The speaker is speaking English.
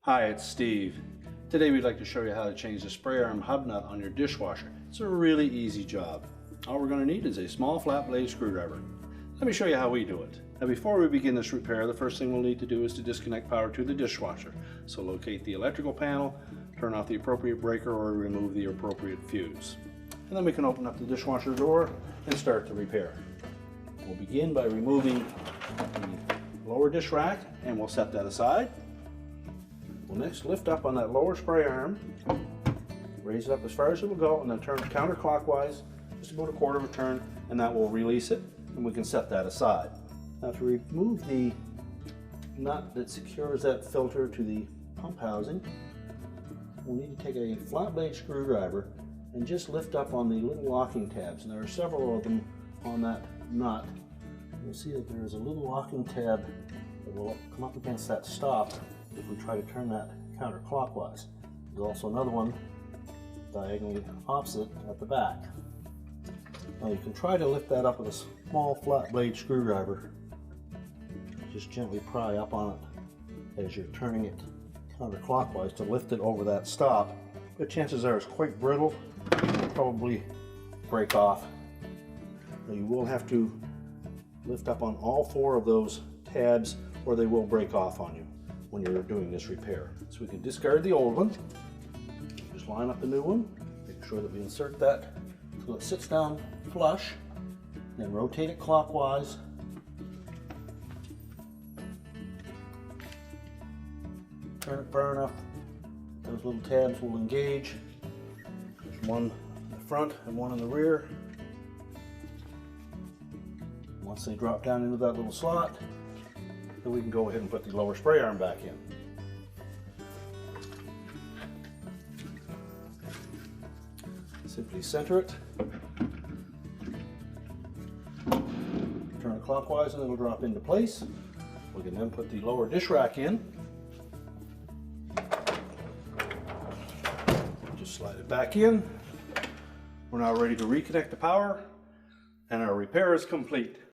Hi, it's Steve. Today we'd like to show you how to change the spray arm hub nut on your dishwasher. It's a really easy job. All we're going to need is a small flat blade screwdriver. Let me show you how we do it. Now before we begin this repair, the first thing we'll need to do is to disconnect power to the dishwasher. So locate the electrical panel, turn off the appropriate breaker or remove the appropriate fuse. And then we can open up the dishwasher door and start the repair. We'll begin by removing the lower dish rack and we'll set that aside. We'll next lift up on that lower spray arm, raise it up as far as it will go, and then turn it counterclockwise, just about a quarter of a turn, and that will release it, and we can set that aside. Now to remove the nut that secures that filter to the pump housing, we'll need to take a flat blade screwdriver and just lift up on the little locking tabs, and there are several of them on that nut. You'll see that there is a little locking tab that will come up against that stop if we try to turn that counterclockwise. There's also another one diagonally opposite at the back. Now you can try to lift that up with a small flat blade screwdriver. Just gently pry up on it as you're turning it counterclockwise to lift it over that stop. But chances are it's quite brittle, it'll probably break off. Now you will have to lift up on all four of those tabs or they will break off on you when you're doing this repair. So we can discard the old one, just line up the new one, make sure that we insert that so it sits down flush, then rotate it clockwise. Turn it far enough, those little tabs will engage. There's one in the front and one in the rear. Once they drop down into that little slot, then we can go ahead and put the lower spray arm back in. Simply center it, turn it clockwise and it'll drop into place. We can then put the lower dish rack in. Just slide it back in. We're now ready to reconnect the power and our repair is complete.